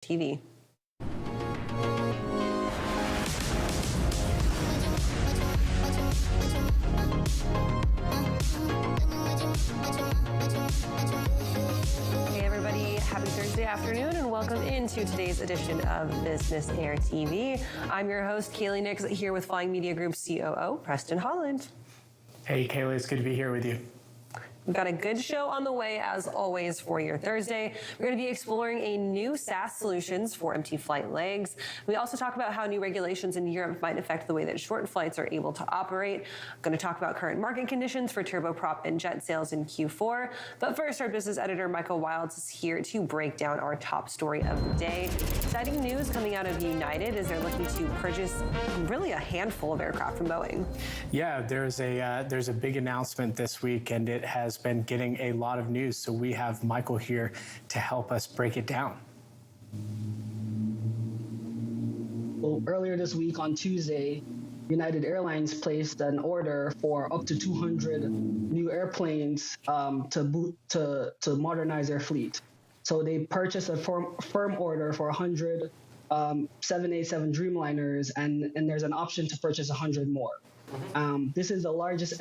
TV. Hey everybody, happy Thursday afternoon and welcome into today's edition of Business Air TV. I'm your host, Kaylee Nix, here with Flying Media Group's COO, Preston Holland. Hey Kaylee, it's good to be here with you. We've got a good show on the way, as always, for your Thursday. We're going to be exploring a new SaaS solutions for empty flight legs. We also talk about how new regulations in Europe might affect the way that short flights are able to operate. I'm going to talk about current market conditions for turboprop and jet sales in Q4. But first, our business editor, Michael Wilds, is here to break down our top story of the day. Exciting news coming out of United as they're looking to purchase really a handful of aircraft from Boeing. Yeah, there's a big announcement this week, and it has been getting a lot of news. So we have Michael here to help us break it down. Well, earlier this week on Tuesday, United Airlines placed an order for up to 200 new airplanes to modernize their fleet. So they purchased a firm order for 100 787 Dreamliners, and there's an option to purchase 100 more. This is the largest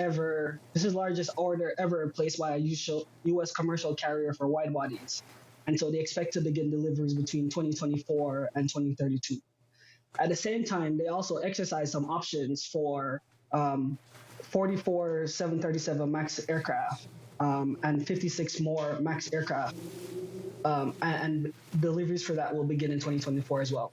order ever placed by a U.S. commercial carrier for wide bodies. And so they expect to begin deliveries between 2024 and 2032. At the same time, they also exercised some options for 44 737 MAX aircraft and 56 more MAX aircraft. And deliveries for that will begin in 2024 as well.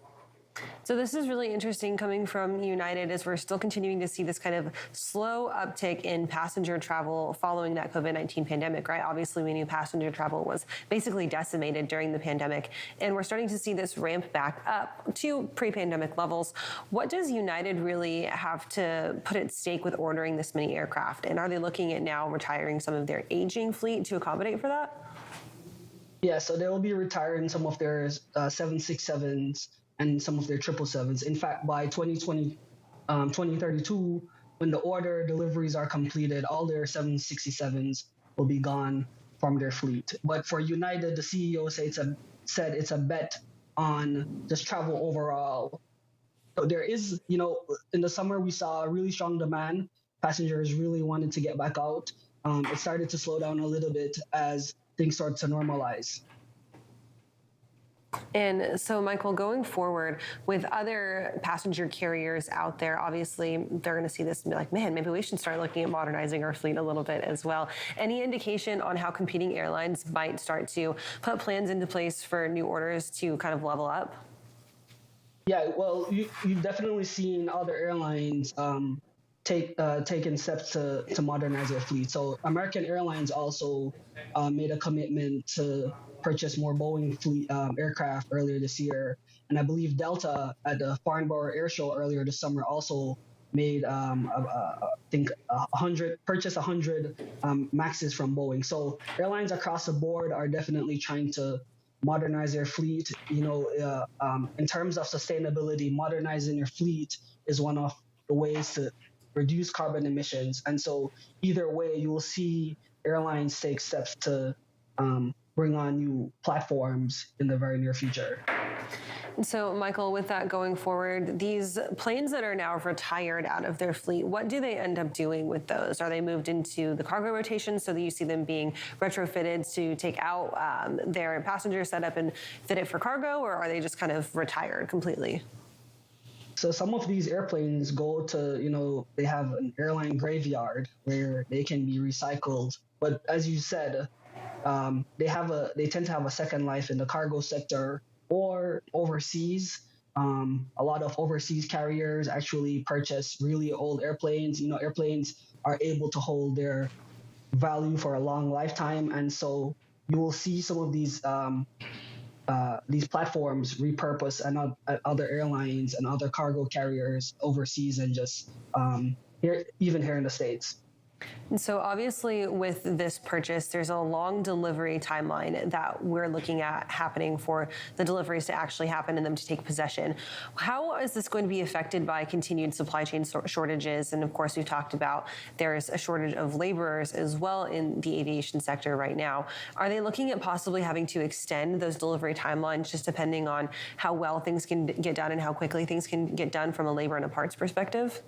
So this is really interesting coming from United, as we're still continuing to see this kind of slow uptick in passenger travel following that COVID-19 pandemic, right? Obviously, we knew passenger travel was basically decimated during the pandemic, and we're starting to see this ramp back up to pre-pandemic levels. What does United really have to put at stake with ordering this many aircraft? And are they looking at now retiring some of their aging fleet to accommodate for that? Yeah, so they will be retiring some of their 767s and some of their 777s. In fact, by 2032, when the order deliveries are completed, all their 767s will be gone from their fleet. But for United, the CEO said it's a bet on just travel overall. So there is, in the summer, we saw really strong demand. Passengers really wanted to get back out. It started to slow down a little bit as things start to normalize. And so, Michael, going forward with other passenger carriers out there, obviously they're going to see this and be like, man, maybe we should start looking at modernizing our fleet a little bit as well. Any indication on how competing airlines might start to put plans into place for new orders to kind of level up? Yeah, well, you've definitely seen other airlines taken steps to modernize their fleet. So American Airlines also made a commitment to purchase more Boeing fleet aircraft earlier this year. And I believe Delta at the Farnborough Air Show earlier this summer also made, purchased 100 Maxes from Boeing. So airlines across the board are definitely trying to modernize their fleet. In terms of sustainability, modernizing your fleet is one of the ways to reduce carbon emissions. And so either way, you will see airlines take steps to bring on new platforms in the very near future. So, Michael, with that going forward, these planes that are now retired out of their fleet, what do they end up doing with those? Are they moved into the cargo rotation so that you see them being retrofitted to take out their passenger setup and fit it for cargo, or are they just kind of retired completely? So some of these airplanes go to, they have an airline graveyard where they can be recycled. But as you said, they tend to have a second life in the cargo sector or overseas. A lot of overseas carriers actually purchase really old airplanes. Airplanes are able to hold their value for a long lifetime. And so you will see some of these platforms repurpose and other airlines and other cargo carriers overseas and just here in the States. And so obviously with this purchase, there's a long delivery timeline that we're looking at happening for the deliveries to actually happen and them to take possession. How is this going to be affected by continued supply chain shortages? And of course, we've talked about there's a shortage of laborers as well in the aviation sector right now. Are they looking at possibly having to extend those delivery timelines just depending on how well things can get done and how quickly things can get done from a labor and a parts perspective?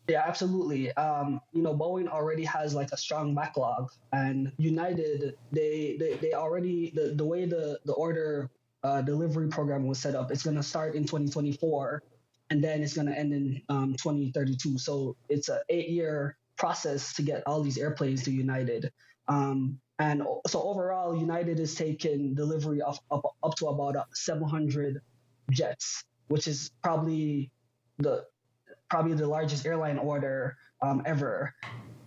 Yeah, absolutely. Boeing already has like a strong backlog, and United, they already the way the order delivery program was set up, it's going to start in 2024, and then it's going to end in 2032. So it's an 8-year process to get all these airplanes to United. And so overall, United is taking delivery of up to about 700 jets, which is probably the largest airline order ever.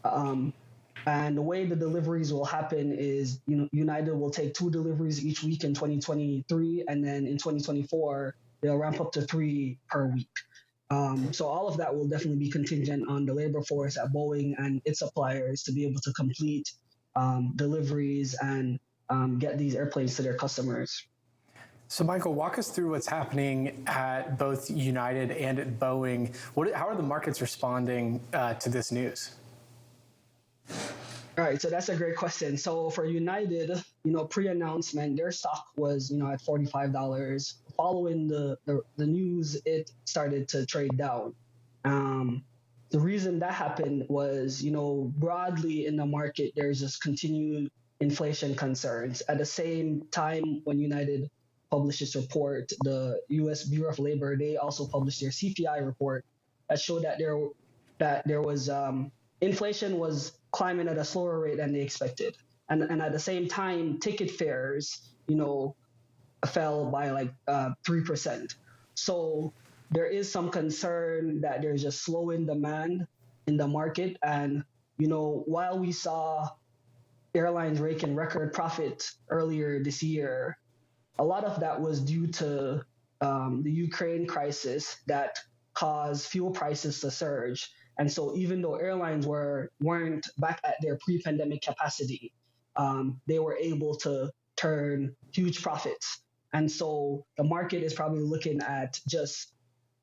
And the way the deliveries will happen is, United will take 2 deliveries each week in 2023, and then in 2024, they'll ramp up to 3 per week. So all of that will definitely be contingent on the labor force at Boeing and its suppliers to be able to complete deliveries and get these airplanes to their customers. So, Michael, walk us through what's happening at both United and at Boeing. How are the markets responding to this news? All right, so that's a great question. So for United, pre-announcement, their stock was, at $45. Following the news, it started to trade down. The reason that happened was, broadly in the market, there's just continued inflation concerns. At the same time, when United published its report, the U.S. Bureau of Labor, they also published their CPI report that showed that there was inflation was climbing at a slower rate than they expected, and at the same time, ticket fares, fell by like 3%. So there is some concern that there's just slowing demand in the market, and while we saw airlines raking record profits earlier this year, a lot of that was due to the Ukraine crisis that caused fuel prices to surge. And so even though airlines weren't back at their pre-pandemic capacity, they were able to turn huge profits. And so the market is probably looking at just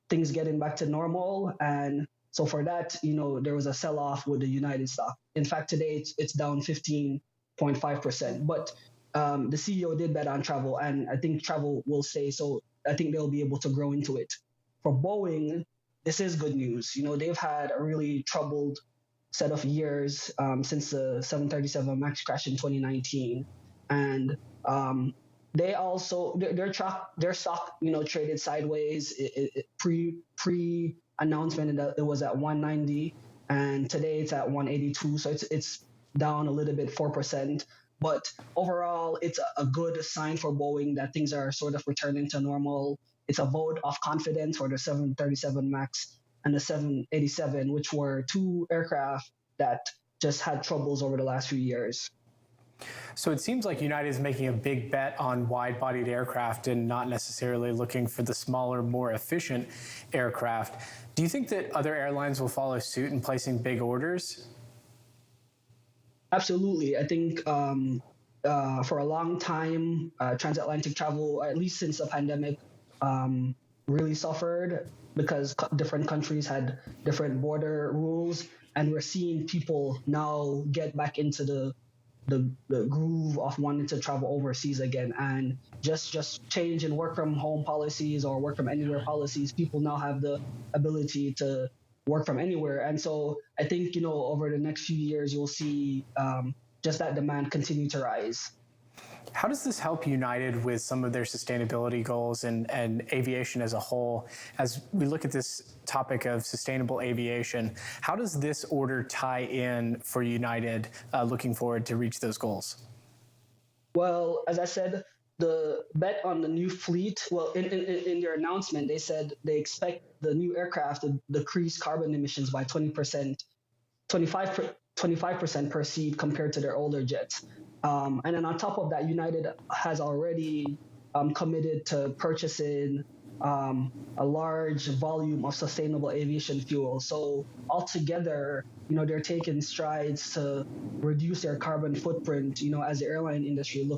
things getting back to normal. And so for that, there was a sell-off with the United stock. In fact, today it's down 15.5%. But the CEO did bet on travel, and I think travel will stay. So I think they'll be able to grow into it. For Boeing, this is good news. They've had a really troubled set of years since the 737 MAX crash in 2019, and they also their stock traded sideways. Pre announcement it was at 190, and today it's at 182. So it's down a little bit, 4%. But overall, it's a good sign for Boeing that things are sort of returning to normal. It's a vote of confidence for the 737 MAX and the 787, which were 2 aircraft that just had troubles over the last few years. So it seems like United is making a big bet on wide-bodied aircraft and not necessarily looking for the smaller, more efficient aircraft. Do you think that other airlines will follow suit in placing big orders? Absolutely. I think for a long time, transatlantic travel, at least since the pandemic, really suffered because different countries had different border rules, and we're seeing people now get back into the groove of wanting to travel overseas again. And just change in work from home policies or work from anywhere policies, people now have the ability to work from anywhere. And so I think, over the next few years, you'll see just that demand continue to rise. How does this help United with some of their sustainability goals and aviation as a whole? As we look at this topic of sustainable aviation, how does this order tie in for United looking forward to reach those goals? Well, as I said, the bet on the new fleet, in their announcement, they said they expect the new aircraft to decrease carbon emissions by 20%, 25% per seat compared to their older jets. And then on top of that, United has already committed to purchasing a large volume of sustainable aviation fuel. So altogether, they're taking strides to reduce their carbon footprint, as the airline industry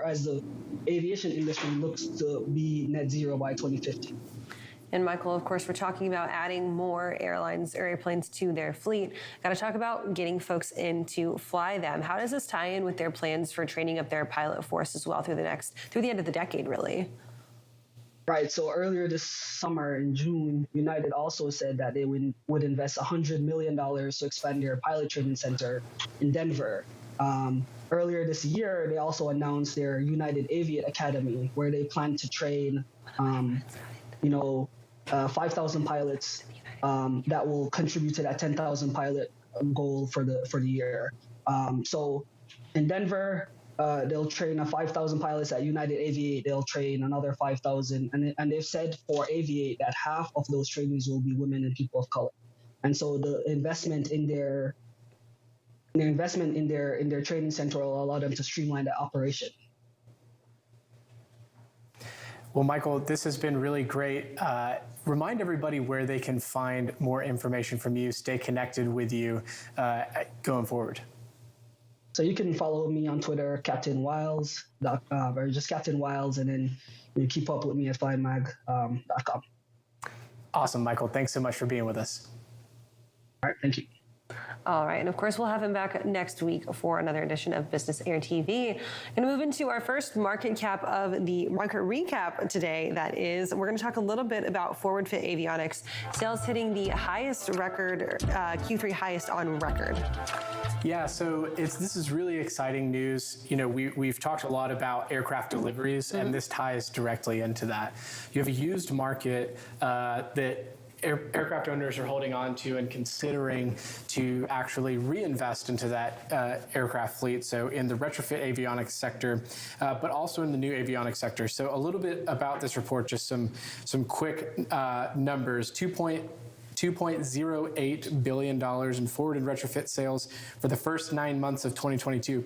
as the aviation industry looks to be net zero by 2050. And Michael, of course, we're talking about adding more airlines or airplanes to their fleet. Got to talk about getting folks in to fly them. How does this tie in with their plans for training up their pilot force as well through the end of the decade, really? Right. So earlier this summer in June, United also said that they would invest $100 million to expand their pilot training center in Denver. Earlier this year, they also announced their United Aviate Academy, where they plan to train 5,000 pilots that will contribute to that 10,000 pilot goal for the year. So in Denver, they'll train 5,000 pilots. At United Aviate, they'll train another 5,000. And they've said for Aviate that half of those trainees will be women and people of color. And so the investment in their training center will allow them to streamline that operation. Well, Michael, this has been really great. Remind everybody where they can find more information from you, stay connected with you going forward. So you can follow me on Twitter, Captain Wiles, or just Captain Wiles, and then you keep up with me at flymag.com. Awesome, Michael. Thanks so much for being with us. All right, thank you. All right, and of course, we'll have him back next week for another edition of Business Air TV. Going to move into our first market cap of the market recap today. That is, we're going to talk a little bit about forward fit avionics, sales hitting the highest record, Q3 highest on record. Yeah, so this is really exciting news. We've talked a lot about aircraft deliveries, and this ties directly into that. You have a used market that aircraft owners are holding on to and considering to actually reinvest into that aircraft fleet. So in the retrofit avionics sector, but also in the new avionics sector. So a little bit about this report, just some quick numbers. $2.08 billion in forward and retrofit sales for the first 9 months of 2022.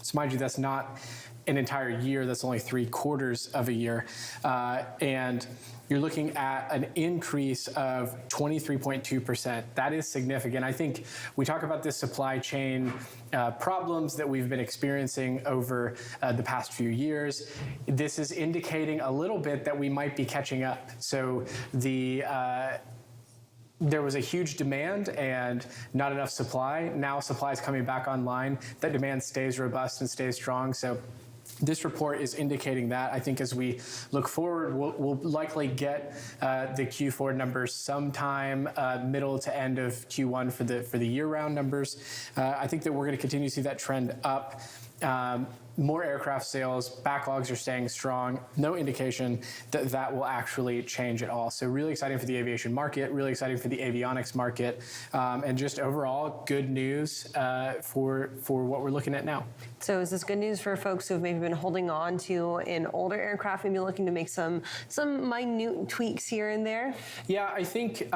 So mind you, that's not an entire year, that's only 3/4 of a year. And you're looking at an increase of 23.2%. That is significant. I think we talk about this supply chain problems that we've been experiencing over the past few years. This is indicating a little bit that we might be catching up. So there was a huge demand and not enough supply. Now supply is coming back online. That demand stays robust and stays strong. So this report is indicating that. I think as we look forward, we'll likely get the Q4 numbers sometime middle to end of Q1 for the year-round numbers. I think that we're going to continue to see that trend up. More aircraft sales, backlogs are staying strong. No indication that that will actually change at all. So really exciting for the aviation market, really exciting for the avionics market, and just overall good news for what we're looking at now. So is this good news for folks who have maybe been holding on to an older aircraft, maybe looking to make some minute tweaks here and there? Yeah, I think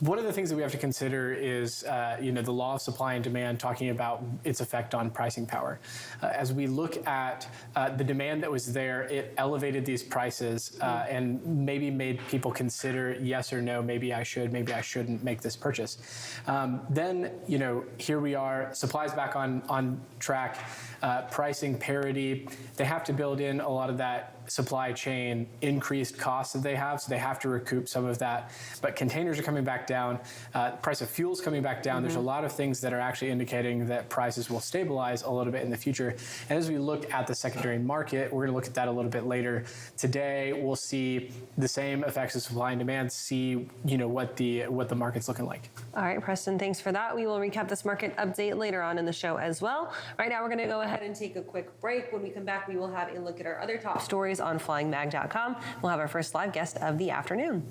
one of the things that we have to consider is, the law of supply and demand, talking about its effect on pricing power. As we look at the demand that was there, it elevated these prices and maybe made people consider yes or no, maybe I should, maybe I shouldn't make this purchase. Then, here we are, supply's back on track, pricing parity. They have to build in a lot of that supply chain increased costs that they have, so they have to recoup some of that. But containers are coming back down, price of fuel's coming back down. There's a lot of things that are actually indicating that prices will stabilize a little bit in the future. And as we look at the secondary market, we're going to look at that a little bit later. Today, we'll see the same effects of supply and demand, see what the market's looking like. All right, Preston, thanks for that. We will recap this market update later on in the show as well. Right now, we're going to go ahead and take a quick break. When we come back, we will have a look at our other top stories on flymag.com. We'll have our first live guest of the afternoon.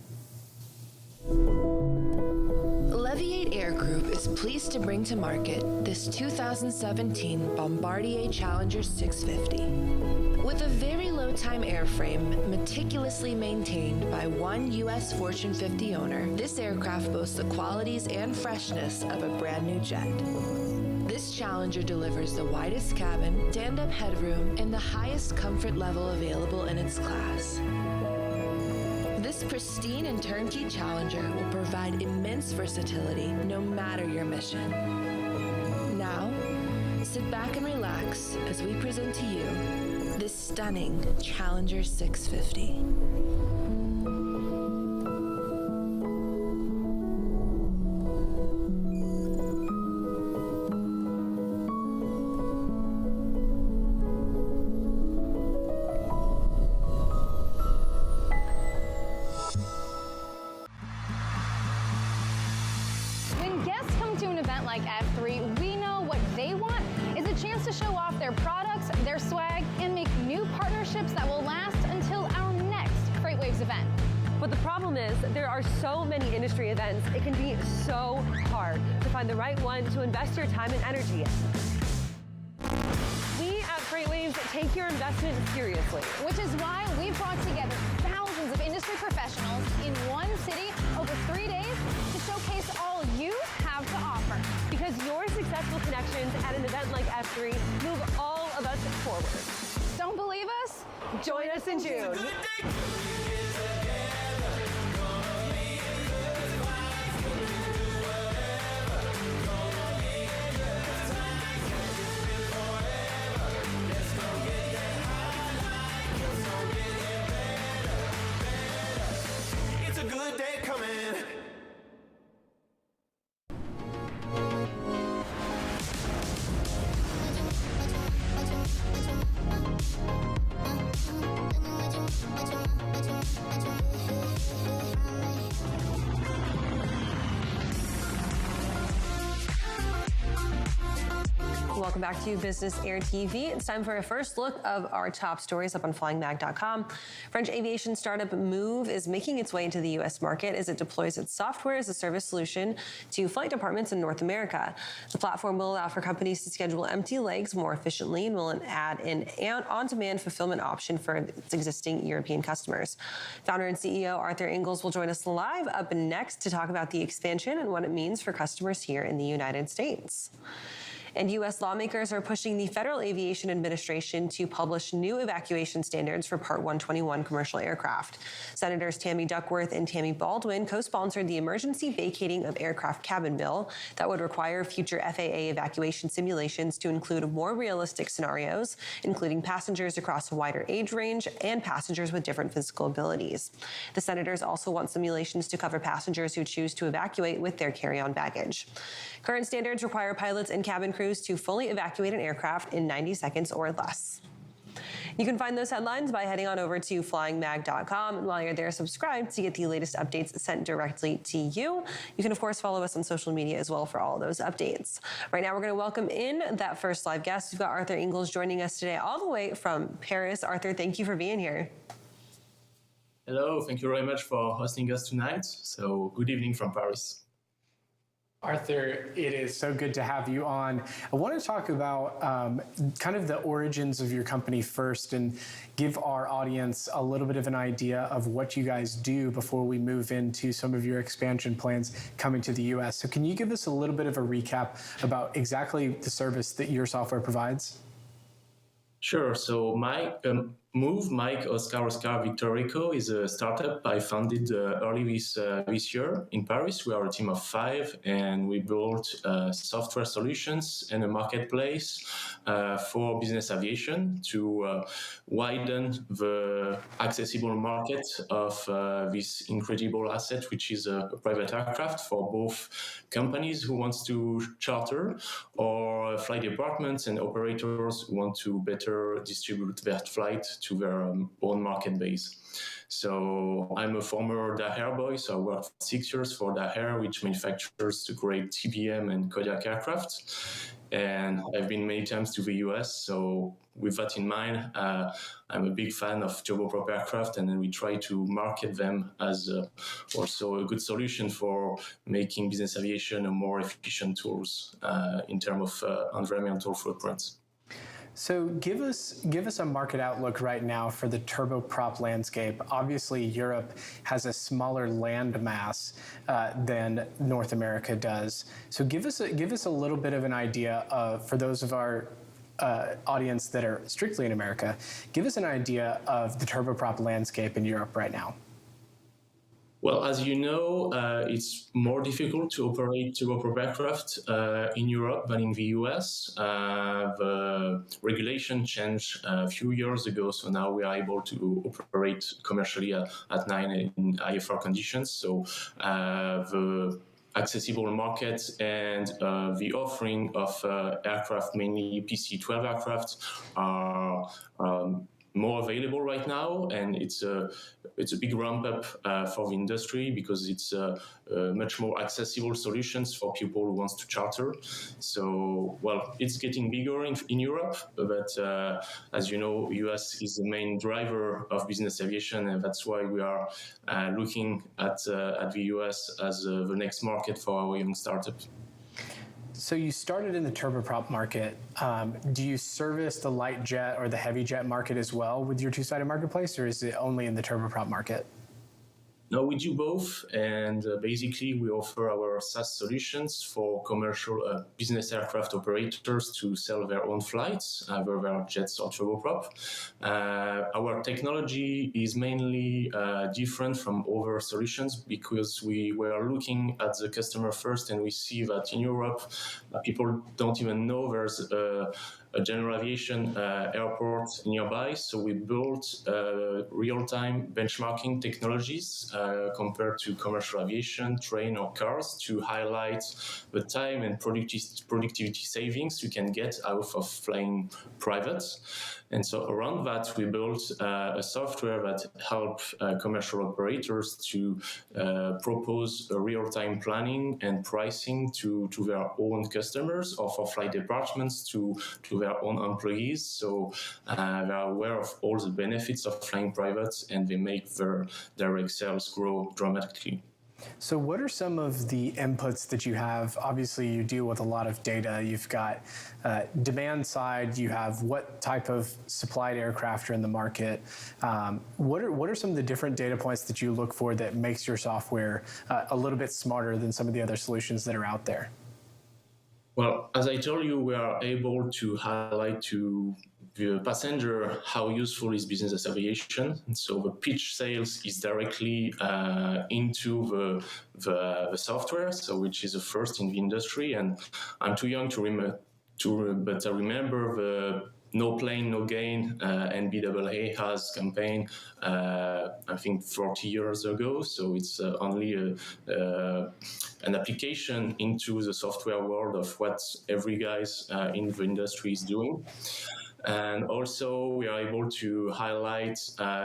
Leviate Air Group is pleased to bring to market this 2017 Bombardier Challenger 650. With a very low-time airframe meticulously maintained by one U.S. Fortune 50 owner, this aircraft boasts the qualities and freshness of a brand new jet. This Challenger delivers the widest cabin, stand-up headroom, and the highest comfort level available in its class. This pristine and turnkey Challenger will provide immense versatility no matter your mission. Now, sit back and relax as we present to you this stunning Challenger 650. When guests come to an event like F3, we know what they want is a chance to show off their products, their swag, and make new partnerships that will last until our next FreightWaves event. But the problem is there are so many industry events, it can be so hard to find the right one to invest your time and energy in. We at FreightWaves take your investment seriously. Which is why we've brought together thousands of industry professionals in one city over 3 days to showcase all you have to offer. Because your successful connections at an event like F3 move all of us forward. Don't believe us? Join us in June. It's a good day coming. Welcome back to Business Air TV. It's time for a first look of our top stories up on flyingmag.com. French aviation startup Moove is making its way into the U.S. market as it deploys its software as a service solution to flight departments in North America. The platform will allow for companies to schedule empty legs more efficiently and will add an on-demand fulfillment option for its existing European customers. Founder and CEO Arthur Ingles will join us live up next to talk about the expansion and what it means for customers here in the United States. And U.S. lawmakers are pushing the Federal Aviation Administration to publish new evacuation standards for Part 121 commercial aircraft. Senators Tammy Duckworth and Tammy Baldwin co-sponsored the emergency vacating of aircraft cabin bill that would require future FAA evacuation simulations to include more realistic scenarios, including passengers across a wider age range and passengers with different physical abilities. The senators also want simulations to cover passengers who choose to evacuate with their carry-on baggage. Current standards require pilots and cabin crews to fully evacuate an aircraft in 90 seconds or less. You can find those headlines by heading on over to flyingmag.com. And while you're there, subscribe to get the latest updates sent directly to you. You can, of course, follow us on social media as well for all of those updates. Right now, we're going to welcome in that first live guest. We've got Arthur Ingles joining us today all the way from Paris. Arthur, thank you for being here. Hello, thank you very much for hosting us tonight. So good evening from Paris. Arthur, it is so good to have you on. I want to talk about kind of the origins of your company first and give our audience a little bit of an idea of what you guys do before we move into some of your expansion plans coming to the U.S. So can you give us a little bit of a recap about exactly the service that your software provides? Sure. So Moove, Mike, Oscar, Victor Rico is a startup I founded early this year in Paris. We are a team of 5, and we built software solutions and a marketplace for business aviation to widen the accessible market of this incredible asset, which is a private aircraft for both companies who want to charter or flight departments and operators who want to better distribute their flight to their own market base. So I'm a former Daher boy, so I worked for 6 years for Daher, which manufactures the great TBM and Kodiak aircraft. And I've been many times to the US, so with that in mind, I'm a big fan of turboprop aircraft, and then we try to market them as also a good solution for making business aviation a more efficient tools in terms of environmental footprints. So give us a market outlook right now for the turboprop landscape. Obviously, Europe has a smaller land mass than North America does. So give us a little bit of an idea of, for those of our audience that are strictly in America, give us an idea of the turboprop landscape in Europe right now. Well, as you know, it's more difficult to operate turboprop aircraft in Europe than in the US. The regulation changed a few years ago, so now we are able to operate commercially at 9 in IFR conditions. So the accessible market and the offering of aircraft, mainly PC-12 aircraft, are more available right now, and it's a big ramp up for the industry because it's much more accessible solutions for people who wants to charter. So, well, it's getting bigger in Europe, but as you know, US is the main driver of business aviation, and that's why we are looking at the US as the next market for our young startup. So you started in the turboprop market. Do you service the light jet or the heavy jet market as well with your two-sided marketplace, or is it only in the turboprop market? No, we do both, and basically we offer our SaaS solutions for commercial business aircraft operators to sell their own flights, either their jets or turboprop. Our technology is mainly different from other solutions because we were looking at the customer first, and we see that in Europe, people don't even know there's a general aviation airport nearby. So we built real-time benchmarking technologies compared to commercial aviation, train or cars to highlight the time and productivity savings you can get out of flying private. And so around that, we built a software that helps commercial operators to propose a real-time planning and pricing to their own customers, or for flight departments to their own employees. So they are aware of all the benefits of flying private, and they make their direct sales grow dramatically. So what are some of the inputs that you have? Obviously, you deal with a lot of data. You've got demand side. You have what type of supplied aircraft are in the market. What are some of the different data points that you look for that makes your software a little bit smarter than some of the other solutions that are out there? Well, as I told you, we are able to highlight to the passenger how useful is business aviation. And so the pitch sales is directly into the software, so which is the first in the industry. And I'm too young to remember, but I remember the No Plane, No Gain NBAA has campaign, I think 40 years ago. So it's only an application into the software world of what every guys in the industry is doing. And also we are able to highlight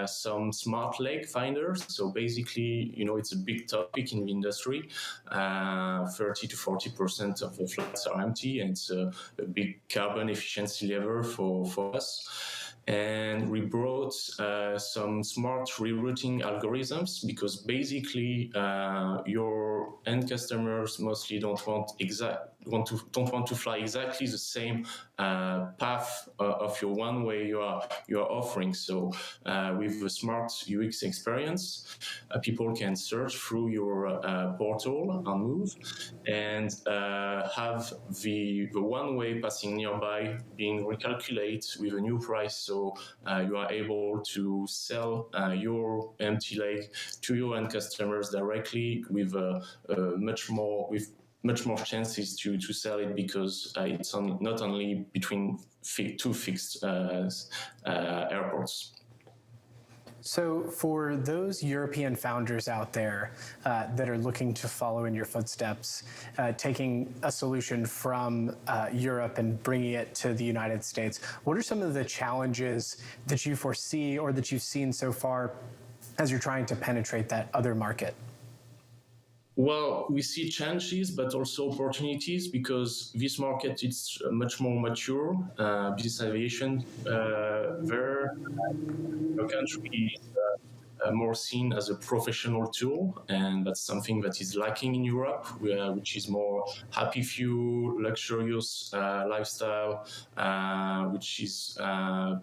some smart leg finders. So basically, it's a big topic in the industry. 30 to 40% of the flights are empty, and it's a big carbon efficiency lever for us. And we brought some smart rerouting algorithms because basically your end customers mostly don't want to fly exactly the same path of your one-way you are offering. So with the smart UX experience, people can search through your portal on Moove and have the one-way passing nearby being recalculated with a new price. So you are able to sell your empty leg to your end customers directly with much more chances to sell it because it's not only between two fixed airports. So for those European founders out there that are looking to follow in your footsteps, taking a solution from Europe and bringing it to the United States, what are some of the challenges that you foresee or that you've seen so far as you're trying to penetrate that other market? Well, we see challenges, but also opportunities because this market is much more mature. Business aviation, the country is more seen as a professional tool, and that's something that is lacking in Europe, which is more happy few, luxurious lifestyle, which is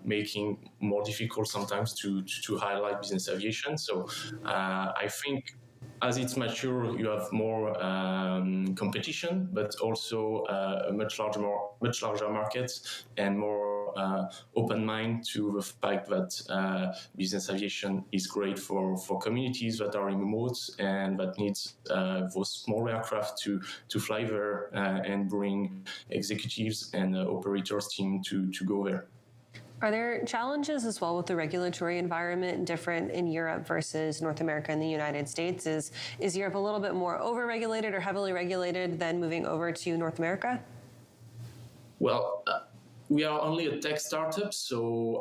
making more difficult sometimes to highlight business aviation. So I think as it's mature, you have more competition, but also a much larger market and more open mind to the fact that business aviation is great for communities that are remote and that needs those small aircraft to fly there and bring executives and operators team to go there. Are there challenges as well with the regulatory environment different in Europe versus North America and the United States? Is Europe a little bit more over-regulated or heavily regulated than moving over to North America? Well, we are only a tech startup, so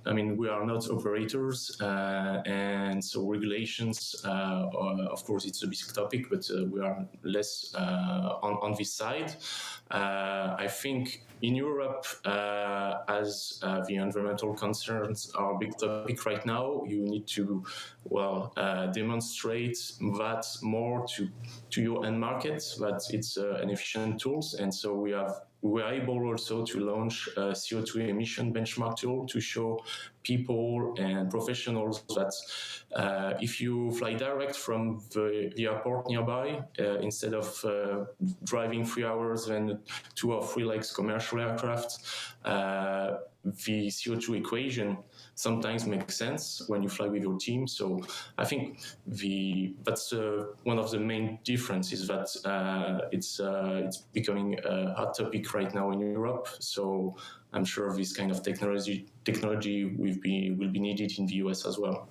we are not operators, and so regulations, of course, it's a big topic, but we are less on this side. I think in Europe, as the environmental concerns are a big topic right now, you need to, demonstrate that more to your end market, that it's an efficient tool. And so we were able also to launch a CO2 emission benchmark tool to show people and professionals that if you fly direct from the airport nearby, instead of driving 3 hours and 2 or 3 legs commercial aircraft, the CO2 equation sometimes makes sense when you fly with your team. So I think that's one of the main differences, that it's becoming a hot topic right now in Europe. So I'm sure this kind of technology will be needed in the US as well.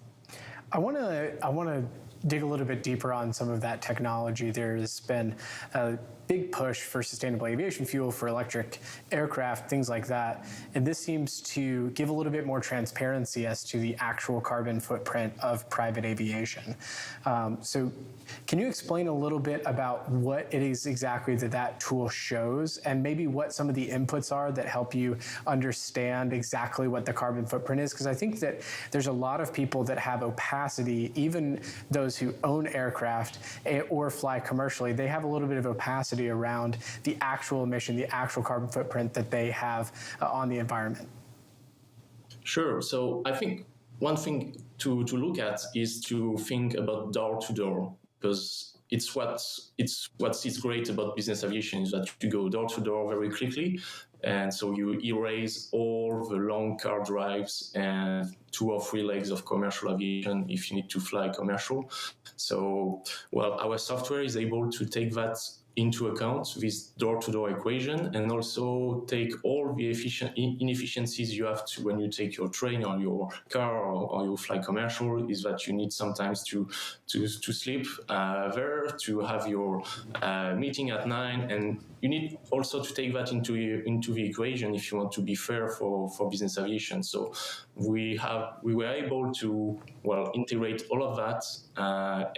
I want to dig a little bit deeper on some of that technology. There's been a big push for sustainable aviation fuel for electric aircraft, things like that. And this seems to give a little bit more transparency as to the actual carbon footprint of private aviation. So can you explain a little bit about what it is exactly that tool shows, and maybe what some of the inputs are that help you understand exactly what the carbon footprint is? Because I think that there's a lot of people that have opacity, even those who own aircraft or fly commercially, they have a little bit of opacity around the actual emission, the actual carbon footprint that they have on the environment. Sure. So I think one thing to look at is to think about door to door, because it's what's great about business aviation is that you go door to door very quickly, and so you erase all the long car drives and 2 or 3 legs of commercial aviation if you need to fly commercial. So, our software is able to take that into account, this door-to-door equation, and also take all the inefficiencies you have to when you take your train or your car or you fly commercial, is that you need sometimes to sleep there, to have your meeting at 9, and you need also to take that into the equation if you want to be fair for business aviation. So we were able to integrate all of that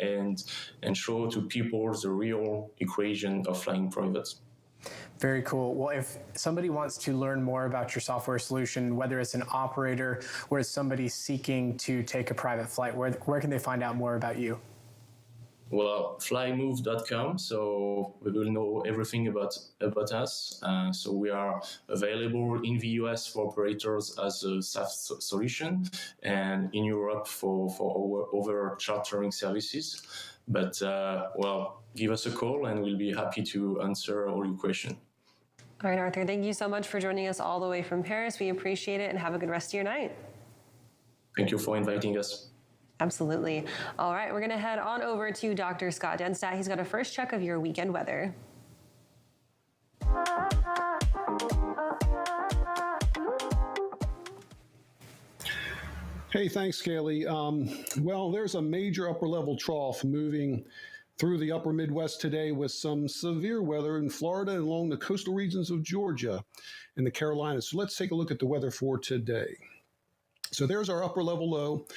and show to people the real equation of flying private. Very cool. Well, if somebody wants to learn more about your software solution, whether it's an operator or it's somebody seeking to take a private flight, where can they find out more about you? Well, flymoove.com, so we will know everything about us. So we are available in the US for operators as a SaaS solution, and in Europe for our other chartering services. But give us a call and we'll be happy to answer all your questions. All right, Arthur, thank you so much for joining us all the way from Paris. We appreciate it, and have a good rest of your night. Thank you for inviting us. Absolutely. All right, we're going to head on over to Dr. Scott Denstadt. He's got a first check of your weekend weather. Hey, thanks, Kaylee. There's a major upper level trough moving through the upper Midwest today with some severe weather in Florida and along the coastal regions of Georgia and the Carolinas. So let's take a look at the weather for today. So there's our upper level low,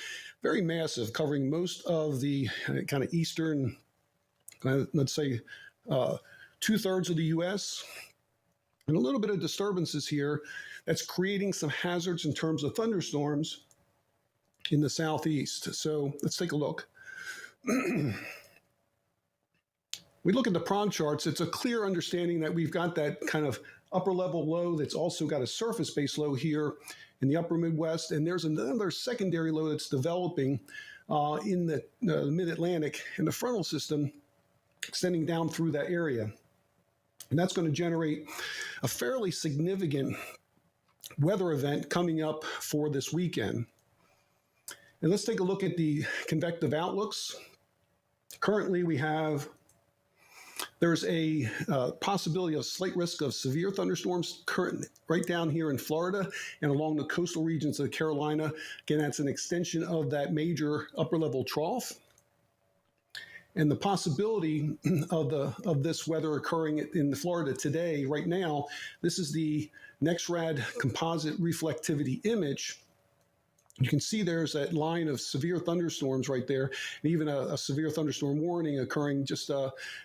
very massive, covering most of the kind of eastern, let's say 2/3 of the U.S. And a little bit of disturbances here that's creating some hazards in terms of thunderstorms in the southeast. So let's take a look. We look at the prompt charts, it's a clear understanding that we've got that kind of upper level low that's also got a surface base low here in the upper Midwest, and there's another secondary low that's developing in the mid-Atlantic in the frontal system extending down through that area. And that's going to generate a fairly significant weather event coming up for this weekend. And let's take a look at the convective outlooks. Currently, there's a possibility of slight risk of severe thunderstorms right down here in Florida and along the coastal regions of Carolina. Again, that's an extension of that major upper level trough. And the possibility of this weather occurring in Florida today, right now, this is the NEXRAD composite reflectivity image. You can see there's that line of severe thunderstorms right there, and even a severe thunderstorm warning occurring just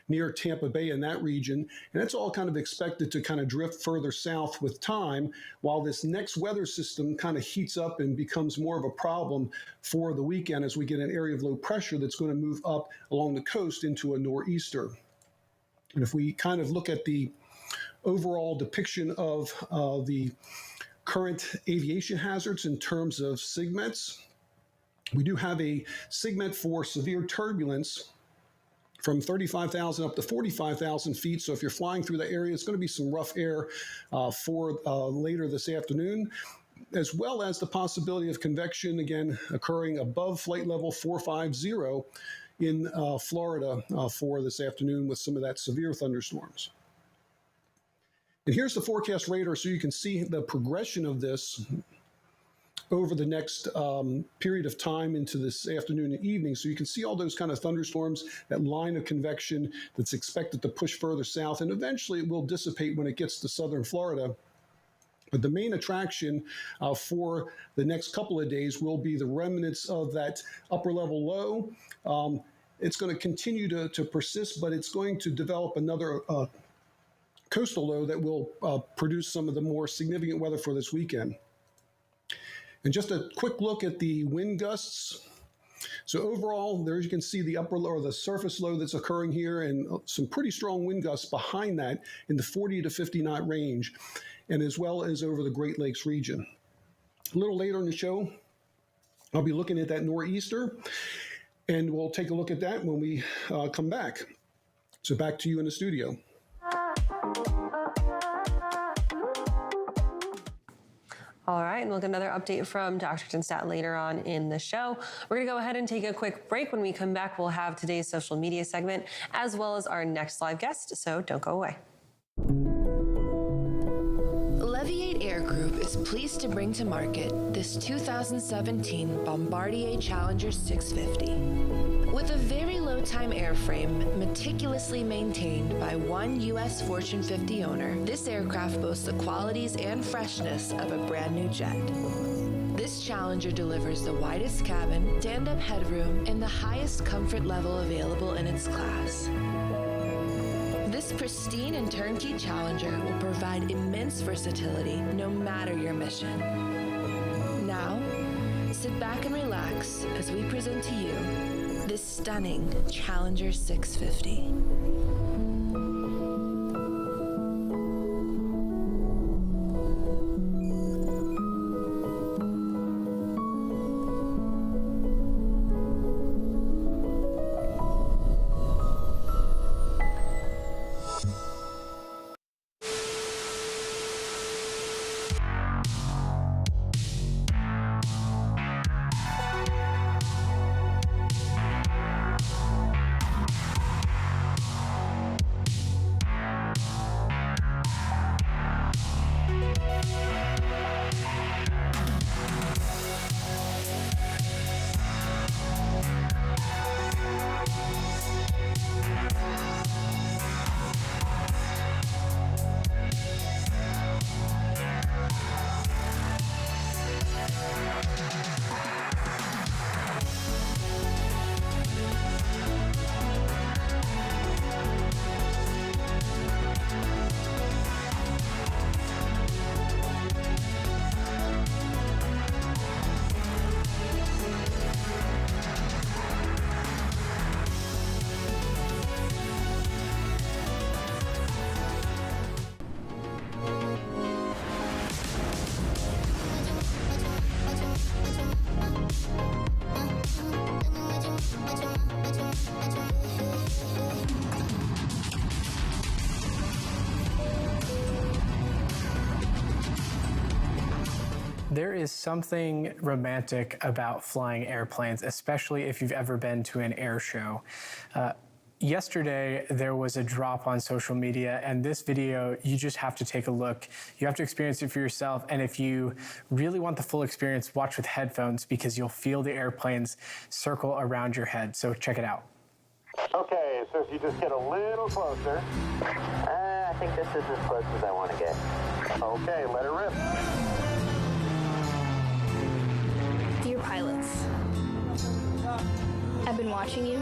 near Tampa Bay in that region. And that's all kind of expected to kind of drift further south with time, while this next weather system kind of heats up and becomes more of a problem for the weekend as we get an area of low pressure that's going to move up along the coast into a nor'easter. And if we kind of look at the overall depiction of the current aviation hazards in terms of segments, we do have a segment for severe turbulence from 35,000 up to 45,000 feet. So if you're flying through the area, it's going to be some rough air for later this afternoon, as well as the possibility of convection, again, occurring above flight level 450 in Florida for this afternoon with some of that severe thunderstorms. And here's the forecast radar, so you can see the progression of this over the next period of time into this afternoon and evening. So you can see all those kind of thunderstorms, that line of convection that's expected to push further south, and eventually it will dissipate when it gets to southern Florida. But the main attraction for the next couple of days will be the remnants of that upper level low. It's going to continue to persist, but it's going to develop another coastal low that will produce some of the more significant weather for this weekend. And just a quick look at the wind gusts. So overall, there you can see the upper low, or the surface low that's occurring here, and some pretty strong wind gusts behind that in the 40 to 50 knot range, and as well as over the Great Lakes region. A little later in the show, I'll be looking at that nor'easter, and we'll take a look at that when we come back. So back to you in the studio. All right, and we'll get another update from Dr. Stat later on in the show. We're gonna go ahead and take a quick break. When we come back, we'll have today's social media segment, as well as our next live guest, so don't go away. Leviate Air Group is pleased to bring to market this 2017 Bombardier Challenger 650. With a very low-time airframe meticulously maintained by one U.S. Fortune 50 owner, this aircraft boasts the qualities and freshness of a brand new jet. This Challenger delivers the widest cabin, stand-up headroom, and the highest comfort level available in its class. This pristine and turnkey Challenger will provide immense versatility no matter your mission. Now, sit back and relax as we present to you this stunning Challenger 650. There is something romantic about flying airplanes, especially if you've ever been to an air show. Yesterday, there was a drop on social media, and this video, you just have to take a look. You have to experience it for yourself, and if you really want the full experience, watch with headphones because you'll feel the airplanes circle around your head. So check it out. Okay, so if you just get a little closer. I think this is as close as I want to get. Okay, let it rip. Dear pilots, I've been watching you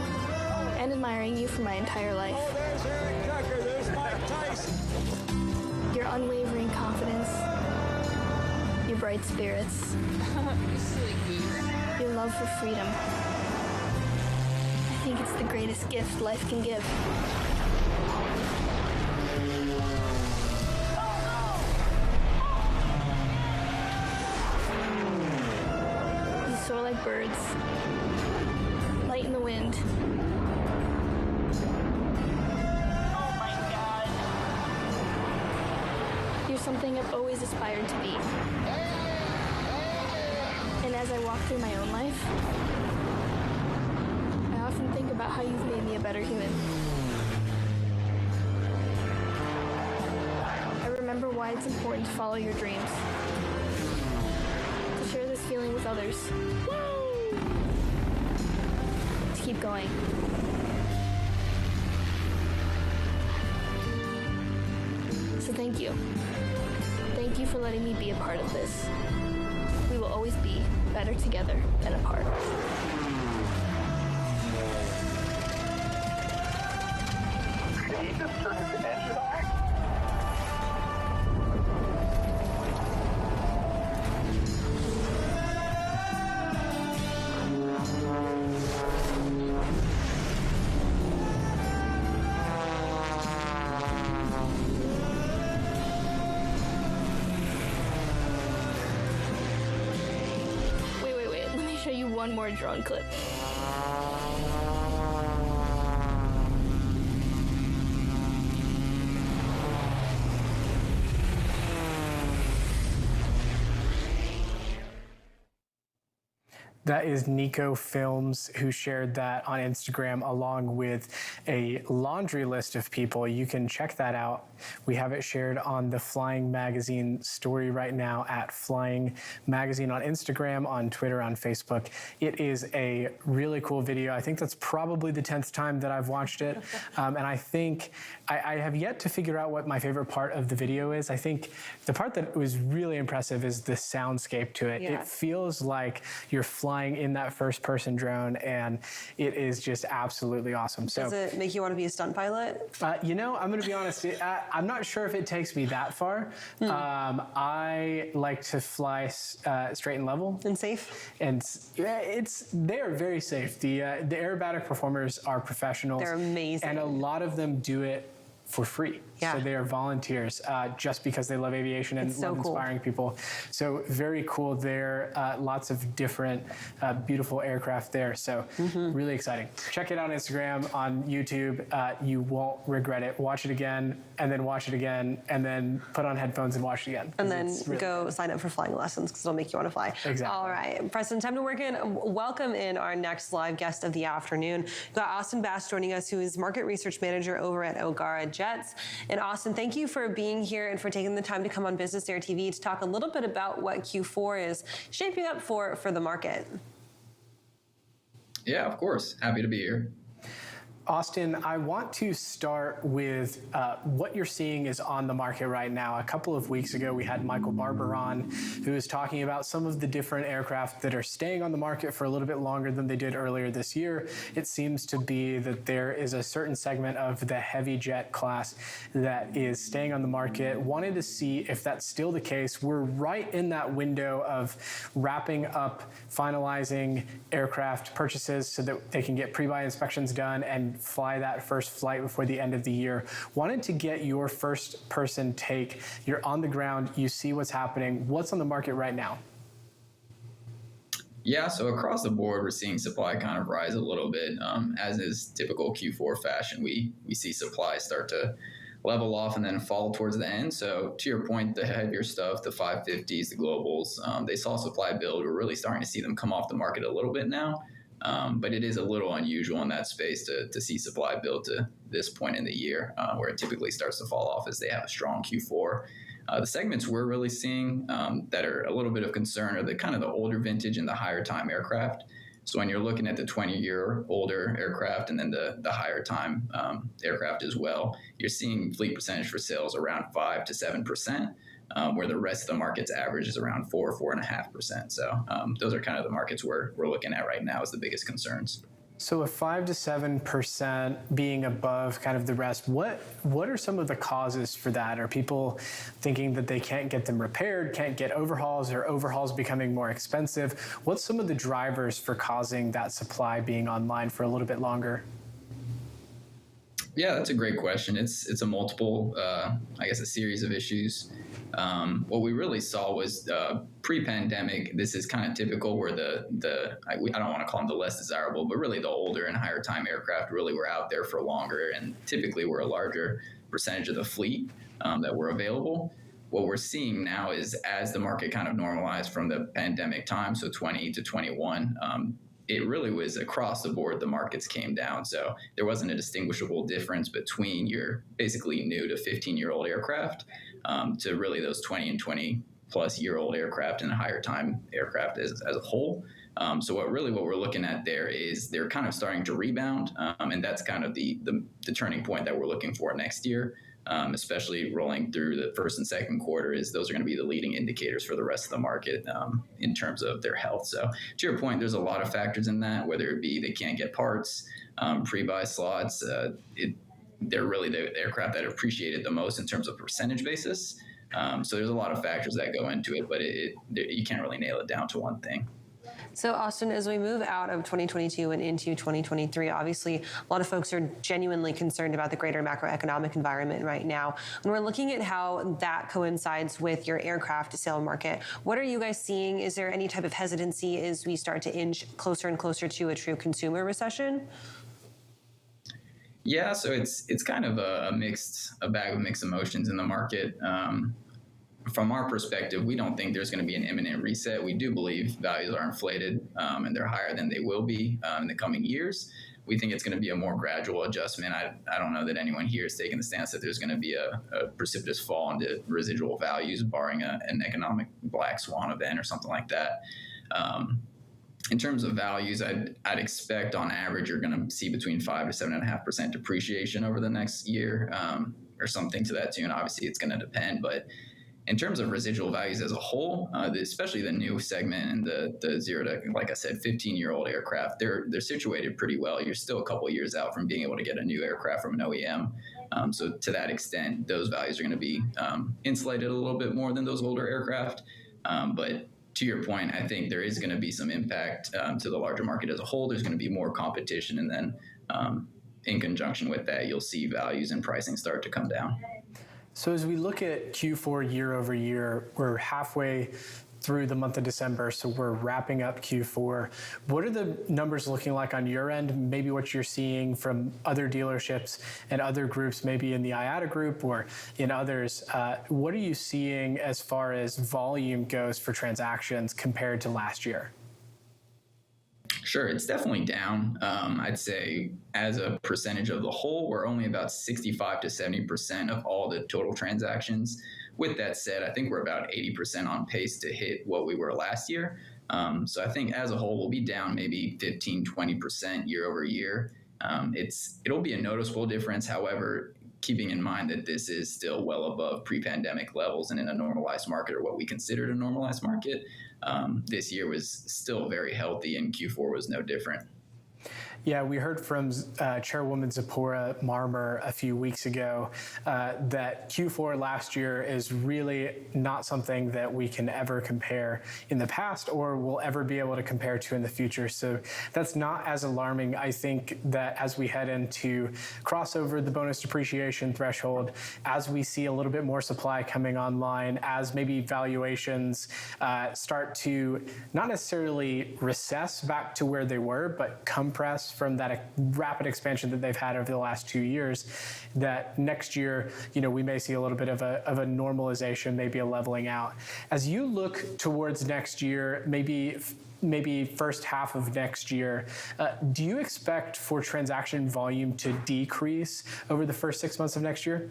and admiring you for my entire life. Oh, there's Eric Tucker, there's Mike Tyson. Your unwavering confidence, your bright spirits, your love for freedom. I think it's the greatest gift life can give. You soar like birds, light in the wind. You're something I've always aspired to be. And as I walk through my own life, I often think about how you've made me a better human. I remember why it's important to follow your dreams, to share this feeling with others, to keep going. So thank you. Thank you for letting me be a part of this. We will always be better together than apart. Did he just turn his engine off? Wait. Let me show you one more drone clip. That is Nico Films, who shared that on Instagram along with a laundry list of people. You can check that out. We have it shared on the Flying Magazine story right now at Flying Magazine on Instagram, on Twitter, on Facebook. It is a really cool video. I think that's probably the 10th time that I've watched it. And I think I have yet to figure out what my favorite part of the video is. I think the part that was really impressive is the soundscape to it. Yeah. It feels like you're flying in that first-person drone, and it is just absolutely awesome. So, Does it make you want to be a stunt pilot? you know, I'm going to be honest. I'm not sure if it takes me that far. I like to fly straight and level And safe? and they are very safe. The aerobatic performers are professionals. They're amazing. And a lot of them do it for free. Yeah. So they are volunteers just because they love aviation and It's so love cool. inspiring people. So very cool there. Lots of different beautiful aircraft there. So really exciting. Check it out on Instagram, on YouTube. You won't regret it. Watch it again, and then watch it again, and then put on headphones and watch it again. And then It's really go sign up for flying lessons because it'll make you want to fly. Exactly. All right, Preston, time to work in. Welcome in our next live guest of the afternoon. We've got Austin Bass joining us, who is market research manager over at Ogara Jets. And Austin, thank you for being here and for taking the time to come on Business Air TV to talk a little bit about what Q4 is shaping up for the market. Yeah, of course. Happy to be here. Austin, I want to start with what you're seeing is on the market right now. A couple of weeks ago, we had Michael Barber on, who was talking about some of the different aircraft that are staying on the market for a little bit longer than they did earlier this year. It seems to be that there is a certain segment of the heavy jet class that is staying on the market. Wanted to see if that's still the case. We're right in that window of wrapping up, finalizing aircraft purchases so that they can get pre-buy inspections done and fly that first flight before the end of the year. Wanted to get your first person take. You're on the ground, you see what's happening. What's on the market right now? Yeah, so across the board, we're seeing supply kind of rise a little bit. As is typical Q4 fashion, we see supply start to level off and then fall towards the end. So to your point, the heavier stuff, the 550s, the globals, they saw supply build. We're really starting to see them come off the market a little bit now. But it is a little unusual in that space to see supply build to this point in the year, where it typically starts to fall off as they have a strong Q4. The segments we're really seeing that are a little bit of concern are the kind of the older vintage and the higher time aircraft. So when you're looking at the 20-year older aircraft and then the higher time aircraft as well, you're seeing fleet percentage for sales around 5 to 7%, where the rest of the market's average is around 4.5%. So those are kind of the markets we're looking at right now as the biggest concerns. So with 5 to 7% being above kind of the rest, what are some of the causes for that? Are people thinking that they can't get them repaired, can't get overhauls, or overhauls becoming more expensive? What's some of the drivers for causing that supply being online for a little bit longer? Yeah, that's a great question. It's a multiple, I guess, a series of issues. What we really saw was pre-pandemic. This is kind of typical where I don't want to call them the less desirable, but really the older and higher time aircraft really were out there for longer and typically were a larger percentage of the fleet that were available. What we're seeing now is as the market kind of normalized from the pandemic time, so 20 to 21, it really was across the board, the markets came down. So there wasn't a distinguishable difference between your basically new to 15-year-old aircraft to really those 20 and 20 plus year old aircraft and higher time aircraft as a whole. So what we're looking at there is they're kind of starting to rebound. And that's kind of the turning point that we're looking for next year. Especially rolling through the first and second quarter, is those are going to be the leading indicators for the rest of the market in terms of their health. So to your point, there's a lot of factors in that, whether it be they can't get parts, pre-buy slots. They're really the aircraft that appreciated the most in terms of percentage basis. So there's a lot of factors that go into it, but you can't really nail it down to one thing. So Austin, as we move out of 2022 and into 2023, obviously a lot of folks are genuinely concerned about the greater macroeconomic environment right now. When we're looking at how that coincides with your aircraft sale market, what are you guys seeing? Is there any type of hesitancy as we start to inch closer and closer to a true consumer recession? Yeah, so it's kind of a bag of mixed emotions in the market. From our perspective, we don't think there's going to be an imminent reset. We do believe values are inflated and they're higher than they will be in the coming years. We think it's going to be a more gradual adjustment. I don't know that anyone here is taking the stance that there's going to be a precipitous fall into residual values, barring an economic black swan event or something like that. In terms of values, I'd expect on average you're going to see between 5 to 7.5% depreciation over the next year or something to that tune. Obviously, it's going to depend, but in terms of residual values as a whole, especially the new segment and the 0 to, like I said, 15-year-old aircraft, they're situated pretty well. You're still a couple of years out from being able to get a new aircraft from an OEM. So to that extent, those values are going to be insulated a little bit more than those older aircraft. But to your point, I think there is going to be some impact to the larger market as a whole. There's going to be more competition, and then in conjunction with that, you'll see values and pricing start to come down. So as we look at Q4 year over year, we're halfway through the month of December, so we're wrapping up Q4. What are the numbers looking like on your end? Maybe what you're seeing from other dealerships and other groups, maybe in the IATA group or in others. What are you seeing as far as volume goes for transactions compared to last year? Sure, it's definitely down. I'd say as a percentage of the whole, we're only about 65 to 70% of all the total transactions. With that said, I think we're about 80% on pace to hit what we were last year. So I think as a whole, we'll be down maybe 15, 20% year over year. It'll be a noticeable difference. However, keeping in mind that this is still well above pre-pandemic levels and in a normalized market, or what we considered a normalized market, this year was still very healthy, and Q4 was no different. Yeah, we heard from Chairwoman Zipporah Marmer a few weeks ago that Q4 last year is really not something that we can ever compare in the past or will ever be able to compare to in the future. So that's not as alarming. I think that as we head into crossover the bonus depreciation threshold, as we see a little bit more supply coming online, as maybe valuations start to not necessarily recess back to where they were, but compress from that rapid expansion that they've had over the last 2 years, that next year, we may see a little bit of a normalization, maybe a leveling out. As you look towards next year, maybe first half of next year, do you expect for transaction volume to decrease over the first 6 months of next year?